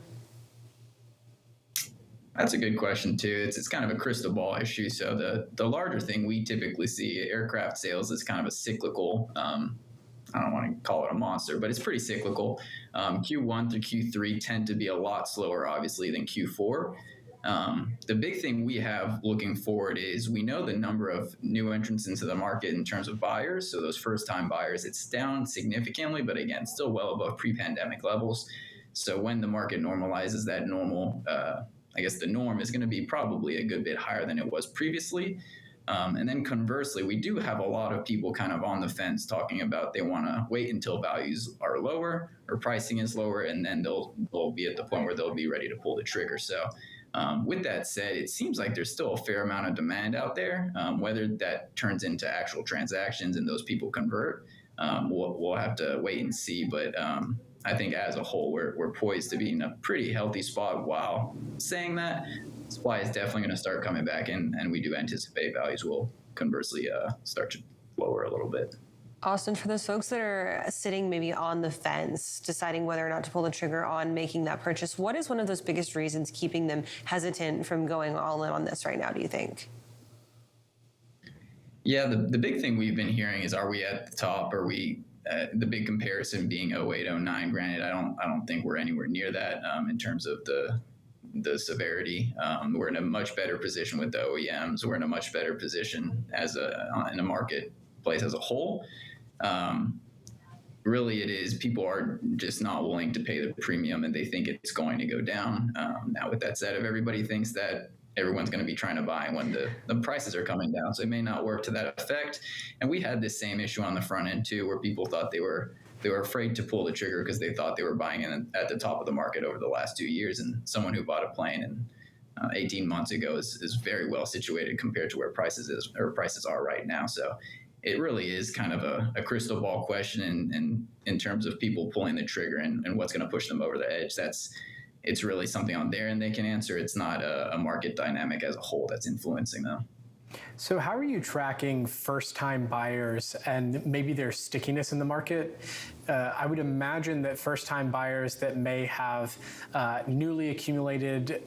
That's a good question too. It's kind of a crystal ball issue. So the larger thing we typically see, aircraft sales, is kind of a cyclical. I don't want to call it a monster, but it's pretty cyclical. Q1 through Q3 tend to be a lot slower, obviously, than Q4. The big thing we have looking forward is we know the number of new entrants into the market in terms of buyers. So those first-time buyers, it's down significantly, but again, still well above pre-pandemic levels. So when the market normalizes, that normal, I guess the norm is going to be probably a good bit higher than it was previously. And then conversely, we do have a lot of people kind of on the fence talking about they want to wait until values are lower or pricing is lower, and then they'll be at the point where they'll be ready to pull the trigger. So with that said, it seems like there's still a fair amount of demand out there. Whether that turns into actual transactions and those people convert, we'll have to wait and see. But I think as a whole, we're poised to be in a pretty healthy spot. While saying that, supply is definitely going to start coming back, and we do anticipate values will conversely start to lower a little bit. Austin, for those folks that are sitting maybe on the fence, deciding whether or not to pull the trigger on making that purchase, what is one of those biggest reasons keeping them hesitant from going all in on this right now, do you think? Yeah, the big thing we've been hearing is, are we at the top? Are we the big comparison being 08, 09? Granted, I don't think we're anywhere near that in terms of the severity. We're in a much better position with the OEMs. We're in a much better position in a marketplace as a whole. Really, it is people are just not willing to pay the premium, and they think it's going to go down. Now, with that said, if everybody thinks that everyone's going to be trying to buy when the prices are coming down, so it may not work to that effect. And we had this same issue on the front end too, where people thought they were afraid to pull the trigger because they thought they were buying in at the top of the market over the last 2 years. And someone who bought a plane in 18 months ago is very well situated compared to where prices are right now. So it really is kind of a crystal ball question in terms of people pulling the trigger and what's going to push them over the edge. It's really something on there and they can answer. It's not a market dynamic as a whole that's influencing them. So how are you tracking first-time buyers and maybe their stickiness in the market? I would imagine that first-time buyers that may have newly accumulated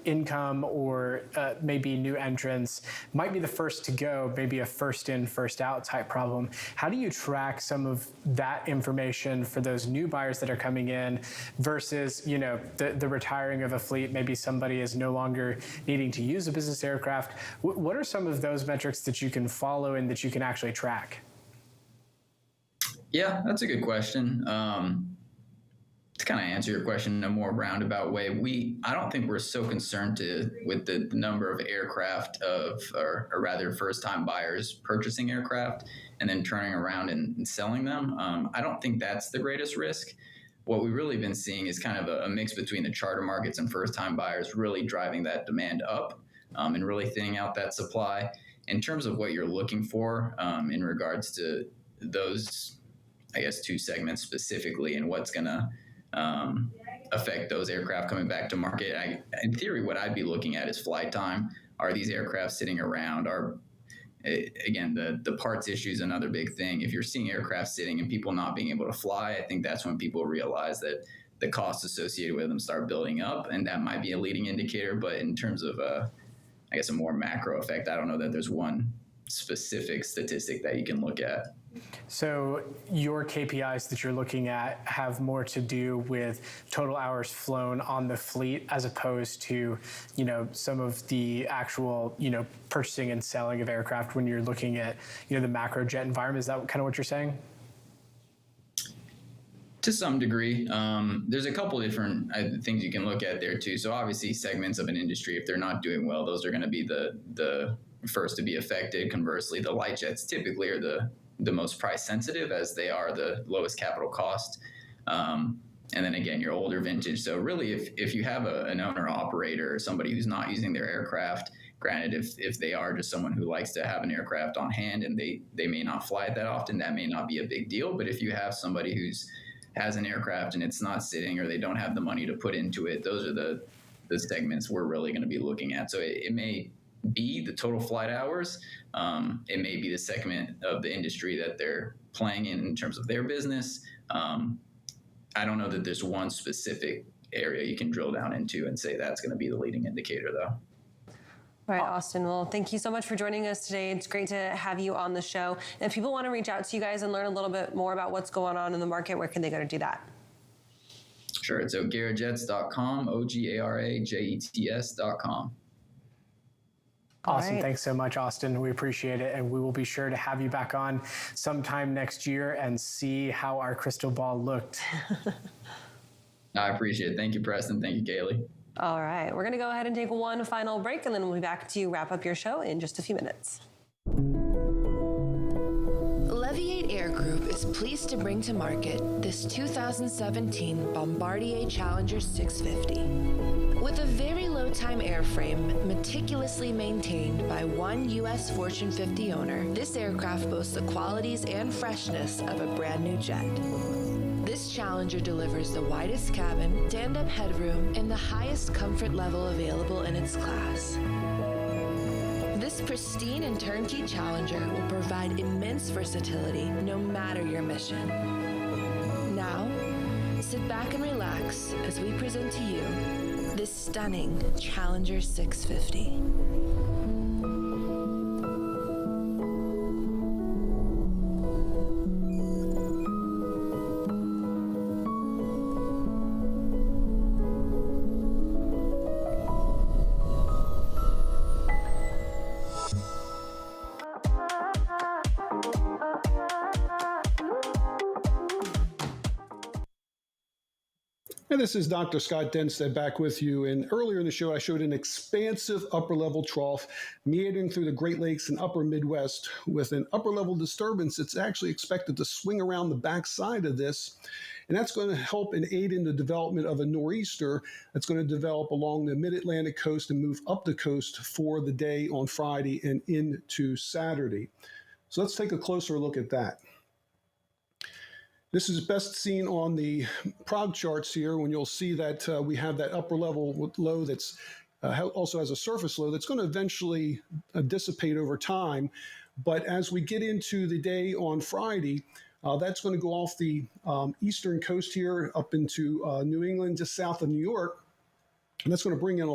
income or maybe new entrants might be the first to go, maybe a first-in, first-out type problem. How do you track some of that information for those new buyers that are coming in versus, the retiring of a fleet? Maybe somebody is no longer needing to use a business aircraft. What are some of those metrics that you can follow and that you can actually track? Yeah, that's a good question. To kind of answer your question in a more roundabout way, I don't think we're so concerned with the number of aircraft or rather first-time buyers purchasing aircraft and then turning around and selling them. I don't think that's the greatest risk. What we've really been seeing is kind of a mix between the charter markets and first-time buyers really driving that demand up and really thinning out that supply. In terms of what you're looking for in regards to those, I guess, two segments specifically and what's going to affect those aircraft coming back to market, in theory, what I'd be looking at is flight time. Are these aircraft sitting around? Again, the parts issue is another big thing. If you're seeing aircraft sitting and people not being able to fly, I think that's when people realize that the costs associated with them start building up, and that might be a leading indicator. But in terms of, I guess, a more macro effect, I don't know that there's one specific statistic that you can look at. So your KPIs that you're looking at have more to do with total hours flown on the fleet as opposed to, some of the actual, purchasing and selling of aircraft when you're looking at, the macro jet environment. Is that kind of what you're saying? To some degree. There's a couple different things you can look at there too. So obviously segments of an industry, if they're not doing well, those are going to be the first to be affected. Conversely, the light jets typically are the most price sensitive as they are the lowest capital cost. And then again, your older vintage. So really, if you have an owner operator or somebody who's not using their aircraft Granted, if they are just someone who likes to have an aircraft on hand and they may not fly it that often, that may not be a big deal. But if you have somebody has an aircraft and it's not sitting, or they don't have the money to put into it, those are the segments we're really going to be looking at. So it may be the total flight hours. It may be the segment of the industry that they're playing in terms of their business. I don't know that there's one specific area you can drill down into and say that's going to be the leading indicator, though. All right, Austin. Well, thank you so much for joining us today. It's great to have you on the show. And if people want to reach out to you guys and learn a little bit more about what's going on in the market, where can they go to do that? Sure. It's ogarajets.com, OGARAJETS.com. Awesome. right. Thanks so much, Austin. We appreciate it. And we will be sure to have you back on sometime next year and see how our crystal ball looked. I appreciate it. Thank you, Preston. Thank you, Kaylee. All right. We're going to go ahead and take one final break, and then we'll be back to wrap up your show in just a few minutes. Leviate Air Group is pleased to bring to market this 2017 Bombardier Challenger 650. With a very low-time airframe meticulously maintained by one U.S. Fortune 50 owner, this aircraft boasts the qualities and freshness of a brand new jet. This Challenger delivers the widest cabin, stand-up headroom, and the highest comfort level available in its class. This pristine and turnkey Challenger will provide immense versatility no matter your mission. Now, sit back and relax as we present to you this stunning Challenger 650. And this is Dr. Scott Denstead back with you. And earlier in the show, I showed an expansive upper-level trough meandering through the Great Lakes and upper Midwest with an upper-level disturbance that's actually expected to swing around the backside of this. And that's going to help and aid in the development of a nor'easter that's going to develop along the mid-Atlantic coast and move up the coast for the day on Friday and into Saturday. So let's take a closer look at that. This is best seen on the prog charts here, when you'll see that we have that upper level low that's also has a surface low that's going to eventually dissipate over time. But as we get into the day on Friday, that's going to go off the eastern coast here up into New England, just south of New York. And that's going to bring in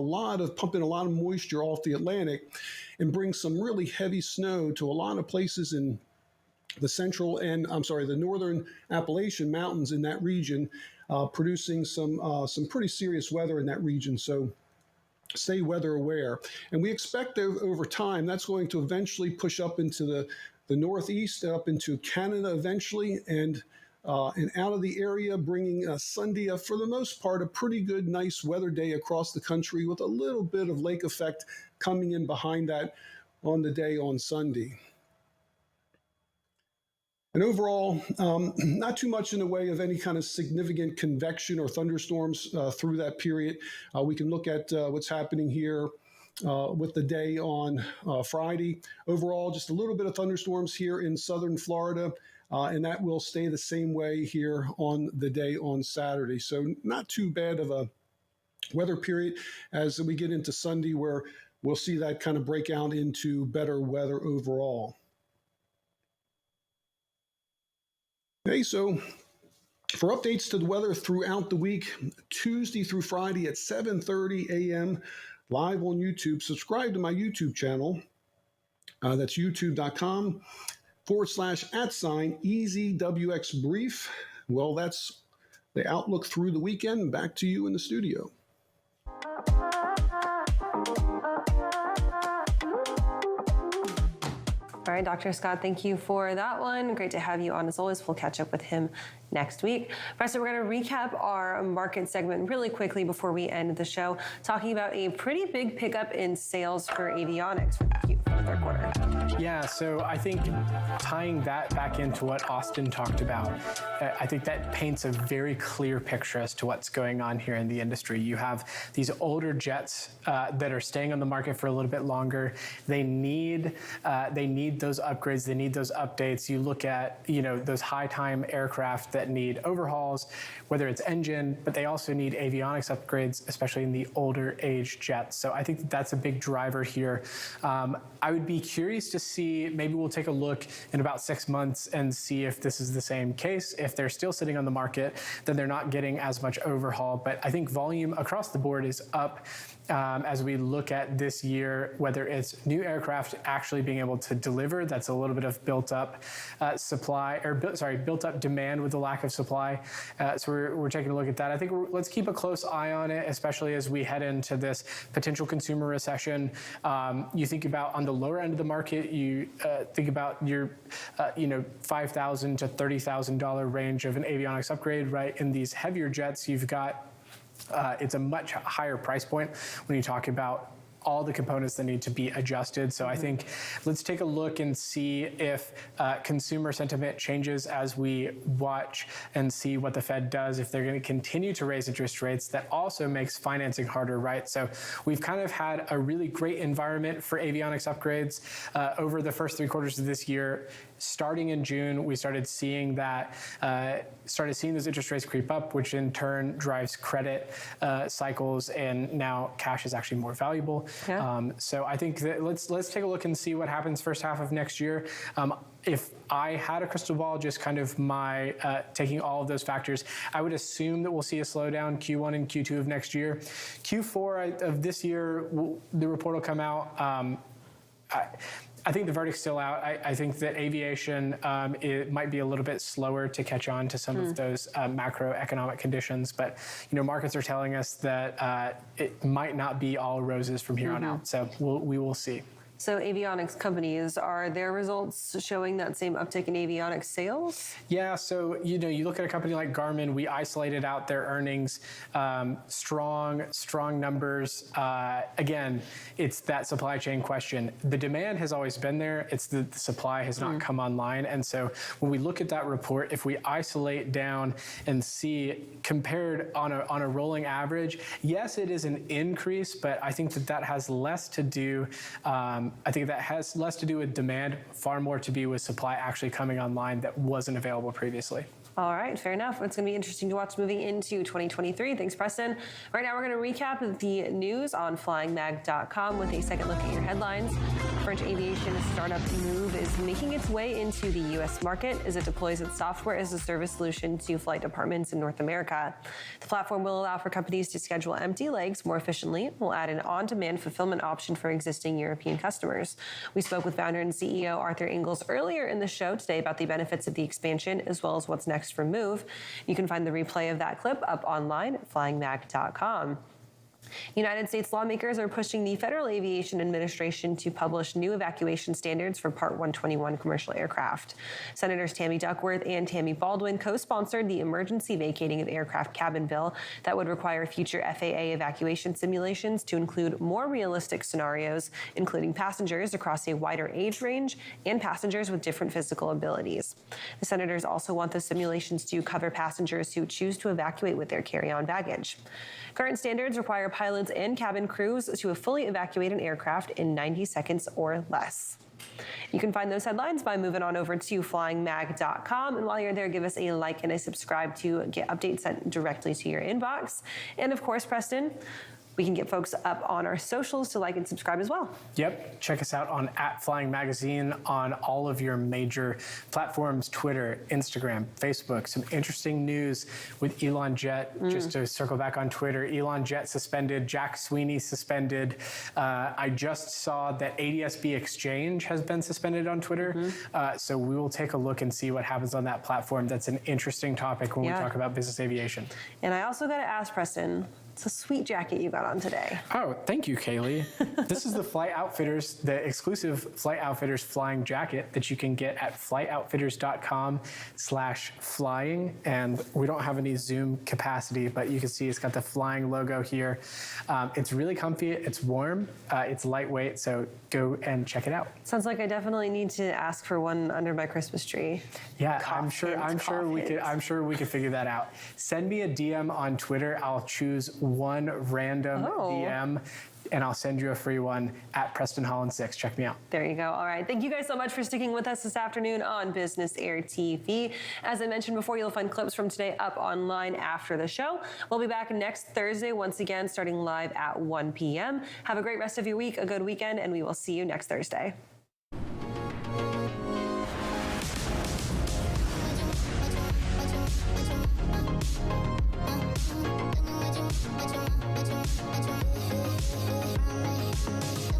pump in a lot of moisture off the Atlantic and bring some really heavy snow to a lot of places in the northern Appalachian Mountains in that region, producing some pretty serious weather in that region. So stay weather aware. And we expect over time that's going to eventually push up into the northeast, up into Canada eventually, and out of the area, bringing Sunday, for the most part, a pretty good, nice weather day across the country with a little bit of lake effect coming in behind that on the day on Sunday. And overall, not too much in the way of any kind of significant convection or thunderstorms through that period. We can look at what's happening here with the day on Friday. Overall, just a little bit of thunderstorms here in southern Florida, and that will stay the same way here on the day on Saturday. So not too bad of a weather period as we get into Sunday, where we'll see that kind of break out into better weather overall. Okay, so for updates to the weather throughout the week, Tuesday through Friday at 7:30 a.m. live on YouTube, subscribe to my YouTube channel. That's youtube.com/@EasyWXBrief. Well, that's the outlook through the weekend. Back to you in the studio. All right, Dr. Scott, thank you for that one. Great to have you on as always. We'll catch up with him next week. Preston, we're going to recap our market segment really quickly before we end the show, talking about a pretty big pickup in sales for avionics for the third quarter. Yeah, so I think tying that back into what Austin talked about, I think that paints a very clear picture as to what's going on here in the industry. You have these older jets that are staying on the market for a little bit longer. They need those upgrades. They need those updates. You look at those high time aircraft that need overhauls, whether it's engine, but they also need avionics upgrades, especially in the older age jets. So I think that's a big driver here. I would be curious to see, maybe we'll take a look in about 6 months and see if this is the same case. If they're still sitting on the market, then they're not getting as much overhaul. But I think volume across the board is up as we look at this year, whether it's new aircraft actually being able to deliver. That's a little bit of built up built up demand with the lack of supply. So we're taking a look at that. I think let's keep a close eye on it, especially as we head into this potential consumer recession. You think about on the lower end of the market, you think about your $5,000 to $30,000 range of an avionics upgrade, right? In these heavier jets, you've got it's a much higher price point when you talk about all the components that need to be adjusted. So I think let's take a look and see if consumer sentiment changes as we watch and see what the Fed does, if they're going to continue to raise interest rates. That also makes financing harder, right? So we've kind of had a really great environment for avionics upgrades over the first 3 quarters of this year. Starting in June, we started seeing those interest rates creep up, which in turn drives credit cycles, and now cash is actually more valuable. Yeah. So I think that let's take a look and see what happens first half of next year. If I had a crystal ball, just kind of my taking all of those factors, I would assume that we'll see a slowdown Q1 and Q2 of next year. Q4 of this year, the report will come out. I think the verdict's still out. I think that aviation it might be a little bit slower to catch on to some of those macroeconomic conditions, but markets are telling us that it might not be all roses from here on out. So we will see. So avionics companies, are their results showing that same uptick in avionics sales? Yeah, so you look at a company like Garmin, we isolated out their earnings, strong numbers. Again, it's that supply chain question. The demand has always been there, it's the supply has not come online. And so when we look at that report, if we isolate down and see compared on a rolling average, yes, it is an increase, but I think that has less to do with demand, far more to do with supply actually coming online that wasn't available previously. All right, fair enough. It's going to be interesting to watch moving into 2023. Thanks, Preston. Right now, we're going to recap the news on flyingmag.com with a second look at your headlines. French aviation startup Moove is making its way into the U.S. market as it deploys its software as a service solution to flight departments in North America. The platform will allow for companies to schedule empty legs more efficiently. Will add an on-demand fulfillment option for existing European customers. We spoke with founder and CEO Arthur Ingles earlier in the show today about the benefits of the expansion as well as what's next for Moove. You can find the replay of that clip up online at flyingmag.com. United States lawmakers are pushing the Federal Aviation Administration to publish new evacuation standards for Part 121 commercial aircraft. Senators Tammy Duckworth and Tammy Baldwin co-sponsored the emergency vacating of aircraft cabin bill that would require future FAA evacuation simulations to include more realistic scenarios, including passengers across a wider age range and passengers with different physical abilities. The senators also want the simulations to cover passengers who choose to evacuate with their carry-on baggage. Current standards require pilots and cabin crews to fully evacuate an aircraft in 90 seconds or less. You can find those headlines by moving on over to flyingmag.com. And while you're there, give us a like and a subscribe to get updates sent directly to your inbox. And of course, Preston, we can get folks up on our socials to like and subscribe as well. Yep. Check us out on @FlyingMagazine on all of your major platforms, Twitter, Instagram, Facebook. Some interesting news with Elon Jet. Just to circle back on Twitter, Elon Jet suspended, Jack Sweeney suspended. I just saw that ADSB Exchange has been suspended on Twitter. So we will take a look and see what happens on that platform. That's an interesting topic when we talk about business aviation. And I also got to ask, Preston, It's a sweet jacket you got on today. Oh, thank you, Kaylee. This is the Flight Outfitters, the exclusive Flight Outfitters flying jacket that you can get at flightoutfitters.com/flying. And we don't have any Zoom capacity, but you can see it's got the flying logo here. It's really comfy. It's warm. It's lightweight. So go and check it out. Sounds like I definitely need to ask for one under my Christmas tree. Yeah, I'm sure we could figure that out. Send me a DM on Twitter. I'll choose one random DM and I'll send you a free one at Preston Holland 6. Check me out. There you go. All right. Thank you guys so much for sticking with us this afternoon on Business Air TV. As I mentioned before, you'll find clips from today up online after the show. We'll be back next Thursday, once again, starting live at 1 p.m. Have a great rest of your week, a good weekend, and we will see you next Thursday. What you